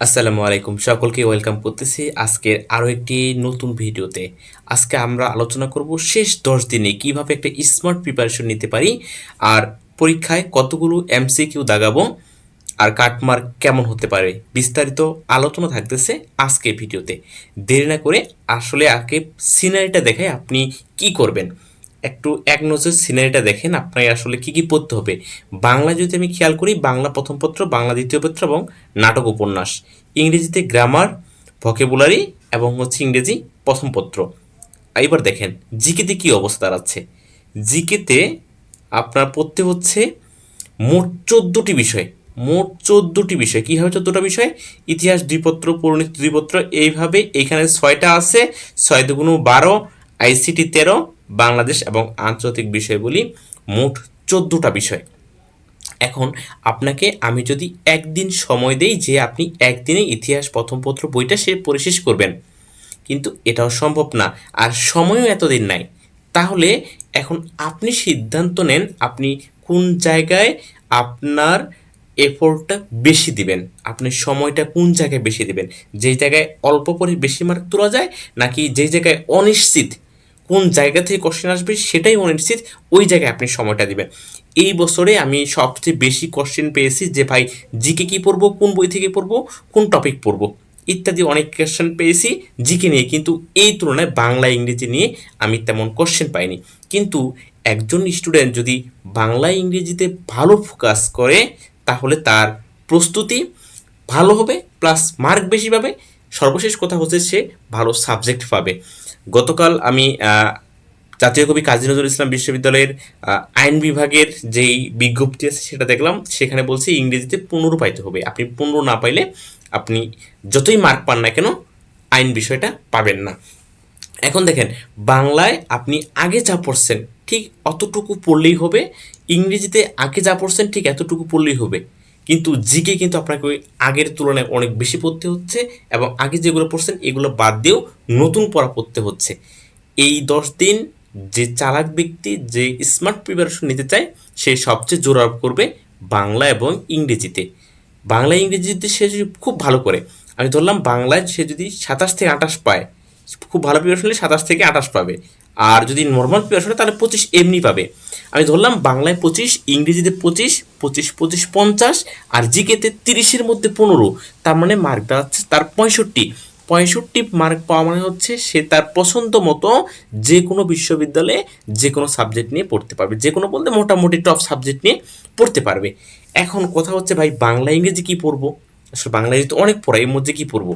আসসালামু আলাইকুম, সকলকে ওয়েলকাম করতেছি আজকের আরও একটি নতুন ভিডিওতে। আজকে আমরা আলোচনা করব শেষ 10 দিনে কিভাবে একটা স্মার্ট প্রিপারেশন নিতে পারি, আর পরীক্ষায় কতগুলো এমসিকিউ দাগাবো, আর কাটমার্ক কেমন হতে পারে, বিস্তারিত আলোচনা থাকতেছে আজকে ভিডিওতে। দেরি না করে আসলে আগে সিনারিটা দেখে আপনি কি করবেন, একটু এক নজর সিনারিটা দেখেন আপনার আসলে কি কি পড়তে হবে। বাংলা যদি আমি খেয়াল করি, বাংলা প্রথম পত্র, বাংলা দ্বিতীয় পত্র এবং নাটক উপন্যাস। ইংরেজিতে গ্রামার, ভোকাবুলারি এবং ইংরেজি প্রথম পত্র। এবার দেখেন জিকেতে কি অবস্থা দাঁড়াচ্ছে। জিকেতে আপনার পড়তে হচ্ছে মোট 14টি বিষয়। মোট 14টি বিষয়। কী হবে 14টা বিষয়? ইতিহাস 2 পত্র, পরিণতি 2 পত্র, এইভাবে এইখানে 6টা আছে, 6 × 2 = 12, আইসিটি 13, বাংলাদেশ এবং আন্তর্জাতিক বিষয়গুলি মোট 14টা বিষয়। এখন আপনাকে আমি যদি একদিন সময় দেই যে আপনি একদিনে ইতিহাস প্রথম পত্র বইটা সে পড়ে শেষ করবেন, কিন্তু এটাও সম্ভব না, আর সময়ও এতদিন নাই। তাহলে এখন আপনি সিদ্ধান্ত নেন আপনি কোন জায়গায় আপনার এফোর্টটা বেশি দিবেন, আপনি সময়টা কোন জায়গায় বেশি দিবেন। যেই জায়গায় অল্প করে বেশি মার্ক তোলা যায়, নাকি যেই জায়গায় অনিশ্চিত কোন জায়গা থেকে কোশ্চেন আসবে সেটাই অনিশ্চিত, ওই জায়গায় আপনি সময়টা দিবেন। এই বছরে আমি সবচেয়ে বেশি কোশ্চেন পেয়েছি যে ভাই জিকে কী পড়বো, কোন বই থেকে পড়বো, কোন টপিক পড়বো ইত্যাদি অনেক কোশ্চেন পেয়েছি জিকে নিয়ে, কিন্তু এই তুলনায় বাংলা ইংরেজি নিয়ে আমি তেমন কোশ্চেন পাইনি। কিন্তু একজন স্টুডেন্ট যদি বাংলা ইংরেজিতে ভালো ফোকাস করে তাহলে তার প্রস্তুতি ভালো হবে, প্লাস মার্ক বেশি পাবে। সর্বশেষ কথা হচ্ছে সে ভালো সাবজেক্ট পাবে। গতকাল আমি জাতীয় কবি কাজী নজরুল ইসলাম বিশ্ববিদ্যালয়ের আইন বিভাগের যেই বিজ্ঞপ্তি আছে সেটা দেখলাম, সেখানে বলছে ইংরেজিতে 15 পাইতে হবে। আপনি 15 না পাইলে আপনি যতই মার্ক পান না কেন আইন বিষয়টা পাবেন না। এখন দেখেন বাংলায় আপনি আগে যা পড়ছেন ঠিক অতটুকু পড়লেই হবে, ইংরেজিতে আগে যা পড়ছেন ঠিক এতটুকু পড়লেই হবে। কিন্তু জিকে কিন্তু আপনাকে ওই আগের তুলনায় অনেক বেশি পড়তে হচ্ছে, এবং আগে যেগুলো পড়ছেন এগুলো বাদ দিয়েও নতুন পড়া পড়তে হচ্ছে। এই 10 দিন যে চালাক ব্যক্তি, যে স্মার্ট প্রিপারেশন নিতে চায়, সে সবচেয়ে জোর আরোপ করবে বাংলা এবং ইংরেজিতে। বাংলা ইংরেজিতে সে যদি খুব ভালো করে, আমি ধরলাম বাংলায় সে যদি 27 থেকে 28 পায়, খুব ভালো প্রিপারেশন হলে 27 থেকে 28 পাবে। আর যদি নর্মাল প্রিপারেশন হয় তাহলে 25 এমনি পাবে। আমি ধরলাম বাংলায় 25, ইংরেজিতে 25, 25, 25, 50, আর জিকেতে 30-এর মধ্যে 15, তার মানে মার্ক দাঁড়াচ্ছে তার 65। 65 মার্ক পাওয়া মানে হচ্ছে সে তার পছন্দ মতো যে কোনো বিশ্ববিদ্যালয়ে যে কোনো সাবজেক্ট নিয়ে পড়তে পারবে, যে কোনো বলতে মোটামুটি টপ সাবজেক্ট নিয়ে পড়তে পারবে। এখন কথা হচ্ছে ভাই বাংলা ইংরেজি কী পড়বো? আসলে বাংলা ইংরেজি তো অনেক পড়া, এর মধ্যে কী পড়বো?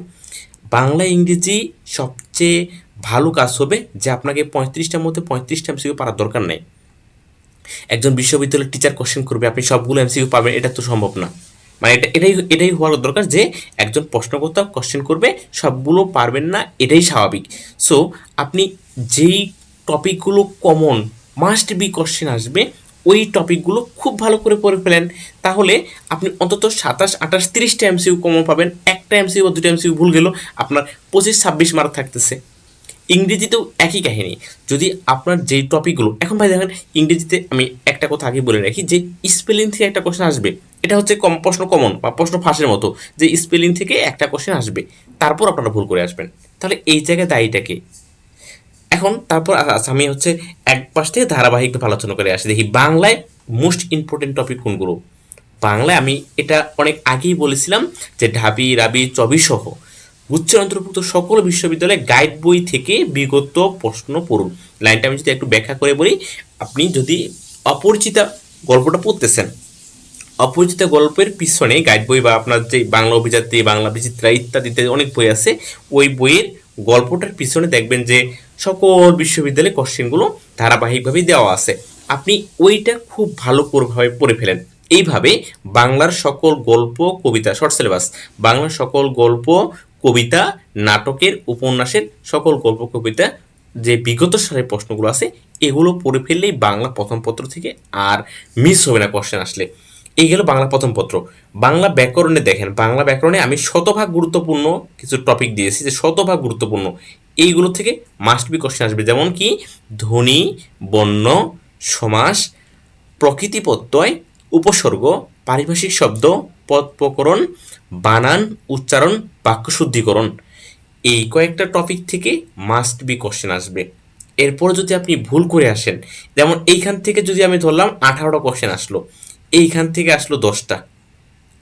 বাংলা ইংরেজি সবচেয়ে ভালো কাজ হবে যে আপনাকে 35টার মধ্যে 35টা এমসিকিউ পারার দরকার নেই। একজন বিশ্ববিদ্যালয়ের টিচার কোশ্চেন করবে, আপনি সবগুলো এমসিকিউ পাবেন, এটা তো সম্ভব না। মানে এটাই হওয়ার দরকার যে একজন প্রশ্নকর্তা কোশ্চেন করবে, সবগুলো পারবেন না, এটাই স্বাভাবিক। সো আপনি যেই টপিকগুলো কমন মাস্ট বি কোশ্চেন আসবে ওই টপিকগুলো খুব ভালো করে পড়ে ফেলেন, তাহলে আপনি অন্তত 27, 28, 30টা এমসিকিউ কমন পাবেন। একটা এমসিকিউ বা 2টা এমসিকিউ ভুল গেল আপনার 25-26 মার্ক থাকতেছে। ইংরেজিতেও একই কাহিনী। যদি আপনার যেই টপিকগুলো, এখন ভাই দেখেন ইংরেজিতে আমি একটা কথা আগে বলে রাখি যে স্পেলিং থেকে একটা কোশ্চেন আসবে, এটা হচ্ছে প্রশ্ন কমন বা প্রশ্ন ফাঁসের মতো, যে স্পেলিং থেকে একটা কোশ্চেন আসবে, তারপর আপনারা ভুল করে আসবেন, তাহলে এই জায়গায় দায়ীটাকে। এখন তারপর আমি হচ্ছে এক পাশ থেকে ধারাবাহিকভাবে আলোচনা করে আসি, দেখি বাংলায় মোস্ট ইম্পর্টেন্ট টপিক কোনগুলো। বাংলায় আমি এটা অনেক আগেই বলেছিলাম যে ঢাবি, রাবি, চবি সহ গুচ্ছের অন্তর্ভুক্ত সকল বিশ্ববিদ্যালয়ে গাইড বই থেকে বিগত প্রশ্ন পড়ুন। লাইনটা আমি যদি একটু ব্যাখ্যা করে বলি, আপনি যদি অপরিচিতা গল্পটা পড়তেছেন, অপরিচিত গল্পের পিছনে গাইড বই বা আপনার যে বাংলা অভিযাত্রী, বাংলা বিচিত্রা ইত্যাদি ইত্যাদি অনেক বই আছে, ওই বইয়ের গল্পটার পিছনে দেখবেন যে সকল বিশ্ববিদ্যালয়ে কোশ্চেনগুলো ধারাবাহিকভাবেই দেওয়া আছে। আপনি ওইটা খুব ভালো করে পড়ে ফেলেন। এইভাবে বাংলার সকল গল্প, কবিতা, শর্ট সিলেবাস, বাংলার সকল গল্প, কবিতা, নাটকের, উপন্যাসের সকল গল্প, কবিতা যে বিগত সালের প্রশ্নগুলো আছে এগুলো পড়ে ফেললেই বাংলা প্রথম পত্র থেকে আর মিস হবে না কোশ্চেন আসলে। এই গেল বাংলা প্রথম পত্র। বাংলা ব্যাকরণে দেখেন, বাংলা ব্যাকরণে আমি শতভাগ গুরুত্বপূর্ণ কিছু টপিক দিয়েছি, যে শতভাগ গুরুত্বপূর্ণ এইগুলো থেকে মাস্ট বি কোশ্চেন আসবে, যেমন কি ধ্বনি, বর্ণ, সমাস, প্রকৃতি প্রত্যয়, উপসর্গ, পারিভাষিক শব্দ, পদ প্রকরণ, বানান, উচ্চারণ, বাক্য শুদ্ধিকরণ, এই কয়েকটা টপিক থেকে মাস্ট বি কোশ্চেন আসবে। এরপর যদি আপনি ভুল করে আসেন, যেমন এইখান থেকে যদি আমি ধরলাম 18টা কোশ্চেন আসলো, এইখান থেকে আসলো 10টা,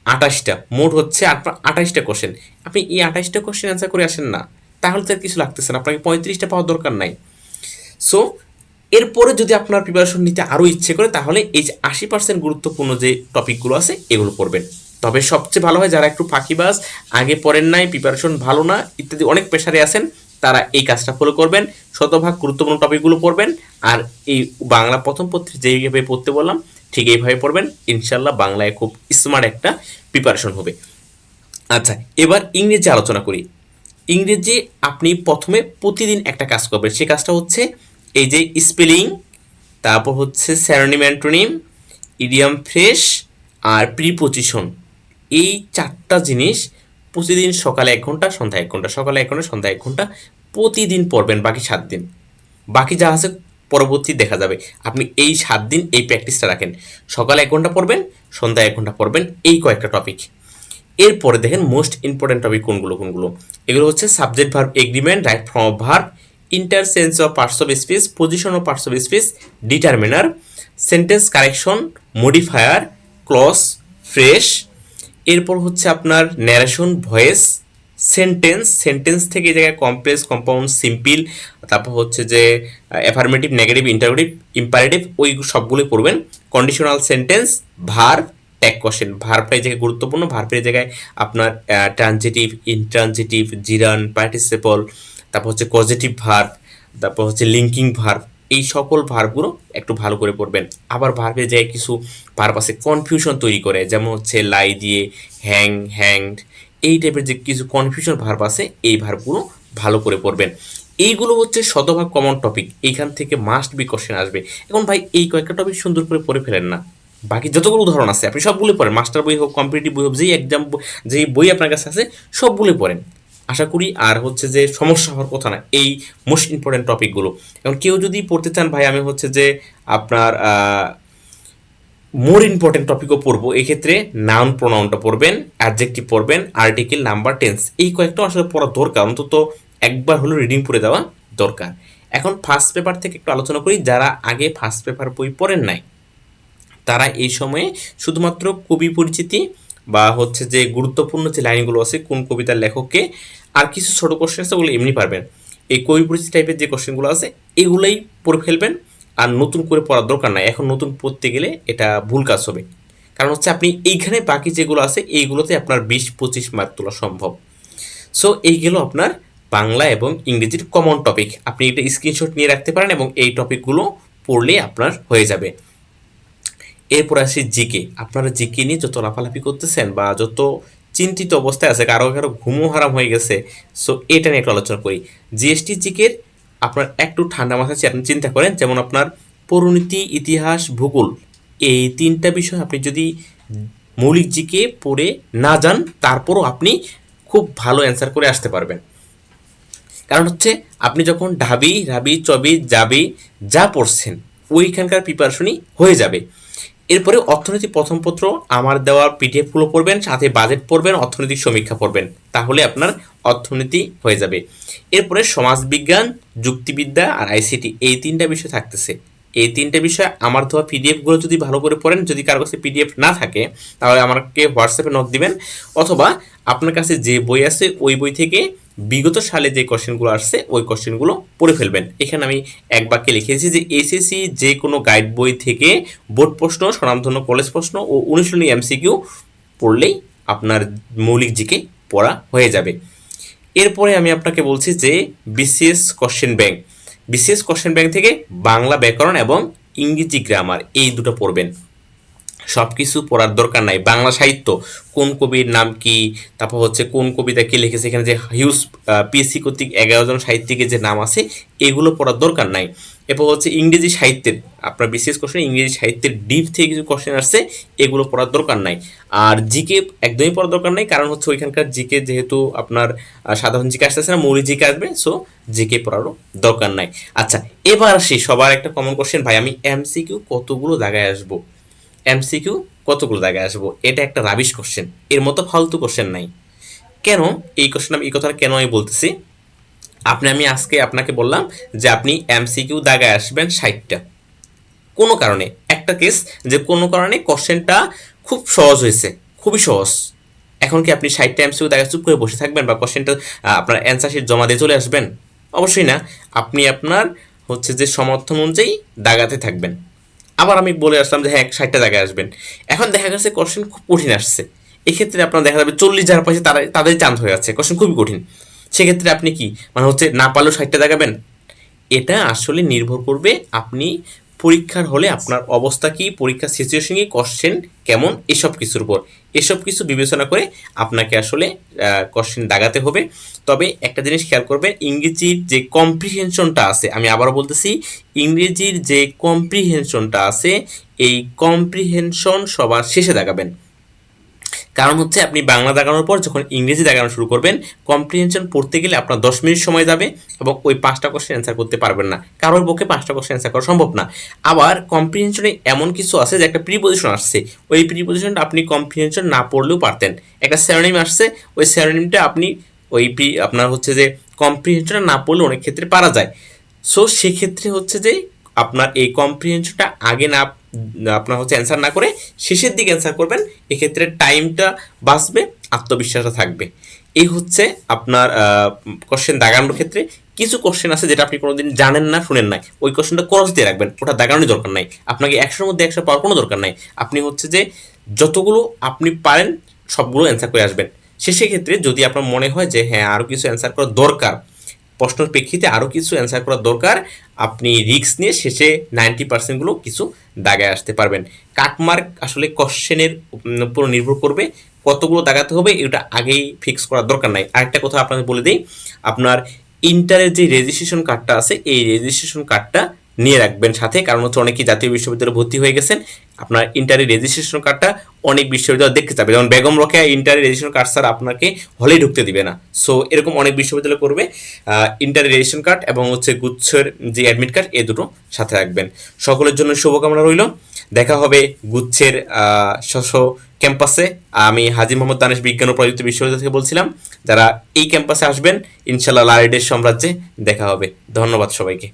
28টা, মোট হচ্ছে আপনার 28টা কোশ্চেন, আপনি এই 28টা কোশ্চেন অ্যান্সার করে আসেন না, তাহলে তো আর কিছু লাগতেছে না, আপনাকে 35টা পাওয়ার দরকার নাই। সো এরপরে যদি আপনার প্রিপারেশন নিতে আরও ইচ্ছে করে, তাহলে এই যে 80% গুরুত্বপূর্ণ যে টপিকগুলো আছে এগুলো পড়বেন। তবে সবচেয়ে ভালো হয় যারা একটু ফাঁকিবাজ, আগে পড়েন নাই, প্রিপারেশন ভালো না ইত্যাদি অনেক প্রেশারে আছেন, তারা এই কাজটা ফলো করবেন, শতভাগ গুরুত্বপূর্ণ টপিকগুলো পড়বেন, আর এই বাংলা প্রথম পত্রে যেইভাবে পড়তে বললাম ঠিক এইভাবে পড়বেন, ইনশাল্লাহ বাংলায় খুব স্মার্ট একটা প্রিপারেশন হবে। আচ্ছা, এবার ইংরেজি আলোচনা করি। ইংরেজি আপনি প্রথমে প্রতিদিন একটা কাজ করবেন, সে কাজটা হচ্ছে এই যে স্পেলিং, তারপর হচ্ছে স্যারোনিম অ্যান্টোনিম, ইডিয়াম ফ্রেশ আর প্রিপোজিশন, এই 4টা জিনিস প্রতিদিন সকালে 1 ঘন্টা, সন্ধ্যায় 1 ঘন্টা, সকালে 1 ঘন্টা, সন্ধ্যায় 1 ঘন্টা প্রতিদিন পড়বেন, বাকি 7 দিন। বাকি যা আছে পরবর্তী দেখা যাবে। আপনি এই 7 দিন এই প্র্যাকটিসটা রাখেন, সকালে 1 ঘন্টা পড়বেন, সন্ধ্যায় 1 ঘন্টা পড়বেন, এই কয়েকটা টপিক। এরপরে দেখেন মোস্ট ইম্পর্টেন্ট টপিক কোনগুলো কোনগুলো, এগুলো হচ্ছে subject verb agreement, right form of verb, interchange of parts of speech, position of parts of speech, determiner, sentence correction, modifier, clause, phrase. এরপর হচ্ছে আপনার ন্যারেশন, ভয়েস, সেন্টেন্স, সেন্টেন্স থেকে এই জায়গায় কমপ্লেক্স, কম্পাউন্ড, সিম্পল, তারপর হচ্ছে যে অ্যাফার্মেটিভ, নেগেটিভ, ইন্টারোগেটিভ, ইম্পারেটিভ, ওই সবগুলোই পড়বেন। Conditional sentence, verb, tag question, ভার্বটা এই জায়গায় গুরুত্বপূর্ণ, ভার্বের জায়গায় আপনার ট্রানজিটিভ, ইনট্রানজিটিভ, জিরান, পার্টিসিপল, তারপর হচ্ছে পজিটিভ ভার্ব, তারপর হচ্ছে লিঙ্কিং ভার্ব, এই সকল ভার্বগুলো একটু ভালো করে পড়বেন। আবার ভার্বের জায়গায় কিছু ভার্ব আছে কনফিউশন তৈরি করে, যেমন হচ্ছে লাই দিয়ে, হ্যাং, হ্যাংড, এই টাইপের যে কিছু কনফিউশন ভার্ব আছে, এই ভার্বগুলো ভালো করে পড়বেন। এইগুলো হচ্ছে শতভাগ কমন টপিক, এইখান থেকে মাস্ট বি কোশ্চেন আসবে। এখন ভাই এই কয়েকটা টপিক সুন্দর করে পড়ে ফেলেন না, বাকি যতগুলো উদাহরণ আছে আপনি সবগুলো পড়েন, মাস্টার বই হোক, কম্পিটিটিভ বই হোক, যেই এক্সাম, যেই বই আপনার কাছে আছে সবগুলো পড়েন, আশা করি আর হচ্ছে যে সমস্যা হওয়ার কথা না এই মোস্ট ইম্পর্টেন্ট টপিকগুলো। এখন কেউ যদি পড়তে চান ভাই আমি হচ্ছে যে আপনার মোর ইম্পর্টেন্ট টপিকও পড়বো, এক্ষেত্রে নাউন প্রোনাউনটা পড়বেন, অ্যাডজেক্টিভ পড়বেন, আর্টিকেল, নাম্বার, টেন্স, এই কয়েকটা আসলে পড়া দরকার, অন্তত একবার হলো রিডিং পড়ে দেওয়া দরকার। এখন ফার্স্ট পেপার থেকে একটু আলোচনা করি, যারা আগে ফার্স্ট পেপার বই পড়েন নাই তারা এই সময়ে শুধুমাত্র কবি পরিচিতি বা হচ্ছে যে গুরুত্বপূর্ণ যে লাইনগুলো আছে কোন কবিতার লেখককে, আর কিছু ছোট কোশ্চেন আছে ওগুলো এমনি পারবেন, এই কবি পরিচিতি টাইপের যে কোশ্চেনগুলো আছে এগুলোই পড়ে ফেলবেন, আর নতুন করে পড়ার দরকার নাই, এখন নতুন পড়তে গেলে এটা ভুল কাজ হবে। কারণ হচ্ছে আপনি এইখানে বাকি যেগুলো আছে এইগুলোতে আপনার 20-25 মার্ক তোলা সম্ভব। সো এই গেল আপনার বাংলা এবং ইংরেজির কমন টপিক, আপনি এটা স্ক্রিনশট নিয়ে রাখতে পারেন এবং এই টপিকগুলো পড়লে আপনার হয়ে যাবে। এরপর আসি জিকে। আপনারা জিকে নিয়ে যত লাফালাফি করতেছেন বা যত চিন্তিত অবস্থায় আছে, কারো কারো ঘুমও হারাম হয়ে গেছে, সো এটা নিয়ে একটু আলোচনা করি। জিএসটি জিকের আপনার একটু ঠান্ডা মাথায় আপনি চিন্তা করেন, যেমন আপনার পরিণতি, ইতিহাস, ভূগোল, এই 3টা বিষয় আপনি যদি মৌলিক জিকে পড়ে না যান তারপরও আপনি খুব ভালো অ্যান্সার করে আসতে পারবেন। কারণ হচ্ছে আপনি যখন ঢাবি, রাবি, চবি, যাবি যা পড়ছেন ওইখানকার প্রিপারেশনই হয়ে যাবে। এরপরে অর্থনীতি প্রথম পত্র আমার দেওয়া পিডিএফগুলো পড়বেন, সাথে বাজেট পড়বেন, অর্থনৈতিক সমীক্ষা পড়বেন, তাহলে আপনার অর্থনীতি হয়ে যাবে। এরপরে সমাজবিজ্ঞান, যুক্তিবিদ্যা আর আইসিটি, এই 3টা বিষয় থাকতেছে। এই 3টে বিষয় আমার দেওয়া পিডিএফগুলো যদি ভালো করে পড়েন, যদি কারো কাছে পিডিএফ না থাকে তাহলে আমাকে হোয়াটসঅ্যাপে নক দিবেন, অথবা আপনার কাছে যে বই আছে ওই বই থেকে বিগত সালে যে কোশ্চেনগুলো আসছে ওই কোশ্চেনগুলো পড়ে ফেলবেন। এখানে আমি এক বাক্যে লিখেছি যে এসএসসি যে কোনো গাইড বই থেকে বোর্ড প্রশ্ন, স্বনামধন্য কলেজ প্রশ্ন ও অনুশীলনী এমসিকিউ পড়লেই আপনার মৌলিক জিকে পড়া হয়ে যাবে। এরপরে আমি আপনাকে বলছি যে BCS question bank, BCS question bank থেকে বাংলা ব্যাকরণ এবং ইংরেজি গ্রামার এই দুটো পড়বেন, সব কিছু পড়ার দরকার নাই। বাংলা সাহিত্য কোন কবির নাম কি, তারপর হচ্ছে কোন কবিতা কে লিখেছে, এখানে যে হিউজ পিএসসি কর্তৃক 11 জন সাহিত্যিকের যে নাম আছে এগুলো পড়ার দরকার নাই। এরপর হচ্ছে ইংরেজি সাহিত্যের আপনার বিশেষ কোশ্চেন, ইংরেজি সাহিত্যের ডিপ থেকে কিছু কোশ্চেন আসছে এগুলো পড়ার দরকার নাই। আর জিকে একদমই পড়ার দরকার নাই, কারণ হচ্ছে ওইখানকার জিকে যেহেতু আপনার সাধারণ জিকে আসতেছে না, মৌলিক জিকে আসবে, সো জিকে পড়ারও দরকার নাই। আচ্ছা, এবার আসি সবার একটা কমন কোশ্চেন, ভাই আমি এমসিকিউ কতগুলো জায়গায় আসবো, এমসিকিউ কতগুলো জায়গায় আসবো, এটা একটা রাবিশ কোশ্চেন, এর মতো ফালতু কোশ্চেন নাই। কেন এই কোশ্চেন, এই কথাটা কেন আমি বলতেছি, আমি আজকে আপনাকে বললাম যে আপনি এমসিকিউ দাগায় আসবেন 60টা, কোনো কারণে একটা কেস যে কোনো কারণে কোশ্চেনটা খুব সহজ হয়েছে, খুবই সহজ, এখন কি আপনি 60টা এমসিকিউ দাগায় চুপ করে বসে থাকবেন বা কোশ্চেনটা আপনার অ্যান্সার শিট জমা দিয়ে চলে আসবেন? অবশ্যই না। আপনি আপনার হচ্ছে যে সমর্থন অনুযায়ী দাগাতে থাকবেন। আবার আমি বলে আসলাম যে হ্যাঁ 60টা জায়গায় আসবেন, এখন দেখা গেছে কোশ্চেন খুব কঠিন আসছে, এক্ষেত্রে আপনার দেখা যাবে 40 যারা পাশে তারা তাদের চান্স হয়ে যাচ্ছে, কোশ্চেন খুবই কঠিন, সেক্ষেত্রে আপনি কি মানে হচ্ছে না পারলেও 60টা দাগাবেন? এটা আসলে নির্ভর করবে আপনি পরীক্ষার হলে আপনার অবস্থা কি, পরীক্ষার সিচুয়েশন কি, কোশ্চেন কেমন, এসব কিছুর উপর, এসব কিছু বিবেচনা করে আপনাকে আসলে কোশ্চেন দাগাতে হবে। তবে একটা জিনিস খেয়াল করবেন, ইংরেজির যে কম্প্রিহেনশনটা আছে, আমি আবারও বলতেছি, ইংরেজির যে কম্প্রিহেনশনটা আছে, এই কম্প্রিহেনশন সবার শেষে দাগাবেন। কারণ হচ্ছে আপনি বাংলা দাগানোর পর যখন ইংরেজি দাগানো শুরু করবেন, কম্প্রিহেনশন পড়তে গেলে আপনার 10 মিনিট সময় যাবে এবং ওই 5টা কোশ্চেন অ্যান্সার করতে পারবেন না, কারোর পক্ষে 5টা কোশ্চেন অ্যান্সার করা সম্ভব না। আবার কম্প্রিহেনশনে এমন কিছু আছে যে একটা প্রিপোজিশন আসছে, ওই প্রিপোজিশনটা আপনি কম্প্রিহেনশন না পড়লেও পারতেন। একটা স্যারোনিম আসছে, ওই স্যারোনিমটা আপনি ওই আপনার হচ্ছে যে কম্প্রিহেনশনটা না পড়লে অনেক ক্ষেত্রে পারা যায়। সো সেক্ষেত্রে হচ্ছে যে আপনার এই কম্প্রিহেনশনটা আগে না, আপনার হচ্ছে অ্যান্সার না করে শেষের দিকে অ্যান্সার করবেন, এক্ষেত্রে টাইমটা বাঁচবে, আত্মবিশ্বাসটা থাকবে। এই হচ্ছে আপনার কোশ্চেন দাগানোর ক্ষেত্রে কিছু কোশ্চেন আছে যেটা আপনি কোনোদিন জানেন না, শুনেন নাই, ওই কোশ্চেনটা ক্রস দিয়ে রাখবেন, ওটা দাগানোর দরকার নাই, আপনাকে 100-র মধ্যে 100 পাওয়ার কোনো দরকার নাই। আপনি হচ্ছে যে যতগুলো আপনি পারেন সবগুলো অ্যান্সার করে আসবেন। শেষের ক্ষেত্রে যদি আপনার মনে হয় যে হ্যাঁ আরও কিছু অ্যান্সার করার দরকার, প্রশ্নের প্রেক্ষিতে আরও কিছু অ্যান্সার করার দরকার, আপনি রিস্ক নিয়ে শেষে 90%গুলো কিছু দাগায় আসতে পারবেন। কাটমার্ক আসলে কোশ্চেনের উপর নির্ভর করবে, কতগুলো দাগাতে হবে এটা আগেই ফিক্স করার দরকার নাই। আরেকটা কথা আপনাদের বলে দিই, আপনার ইন্টারের যে রেজিস্ট্রেশন কার্ডটা আছে, এই রেজিস্ট্রেশন কার্ডটা নিয়ে রাখবেন সাথে, কারণ হচ্ছে অনেকেই জাতীয় বিশ্ববিদ্যালয়ে ভর্তি হয়ে গেছেন, আপনার ইন্টারের রেজিস্ট্রেশন কার্ডটা অনেক বিশ্ববিদ্যালয় দেখতে চাবে, যেমন বেগম রোকেয়া ইন্টারের রেজিস্ট্রেশন কার্ড স্যার আপনাকে হলেই ঢুকতে দিবে না। সো এরকম অনেক বিশ্ববিদ্যালয় করবে, ইন্টারের রেজিস্ট্রেশন কার্ড এবং হচ্ছে গুচ্ছের যে অ্যাডমিট কার্ড, এই দুটো সাথে রাখবেন। সকলের জন্য শুভকামনা রইল, দেখা হবে গুচ্ছের ক্যাম্পাসে। আমি হাজী মোহাম্মদ দানেশ বিজ্ঞান ও প্রযুক্তি বিশ্ববিদ্যালয় থেকে বলছিলাম, যারা এই ক্যাম্পাসে আসবেন ইনশাল্লাহ লাইডের সাম্রাজ্যে দেখা হবে। ধন্যবাদ সবাইকে।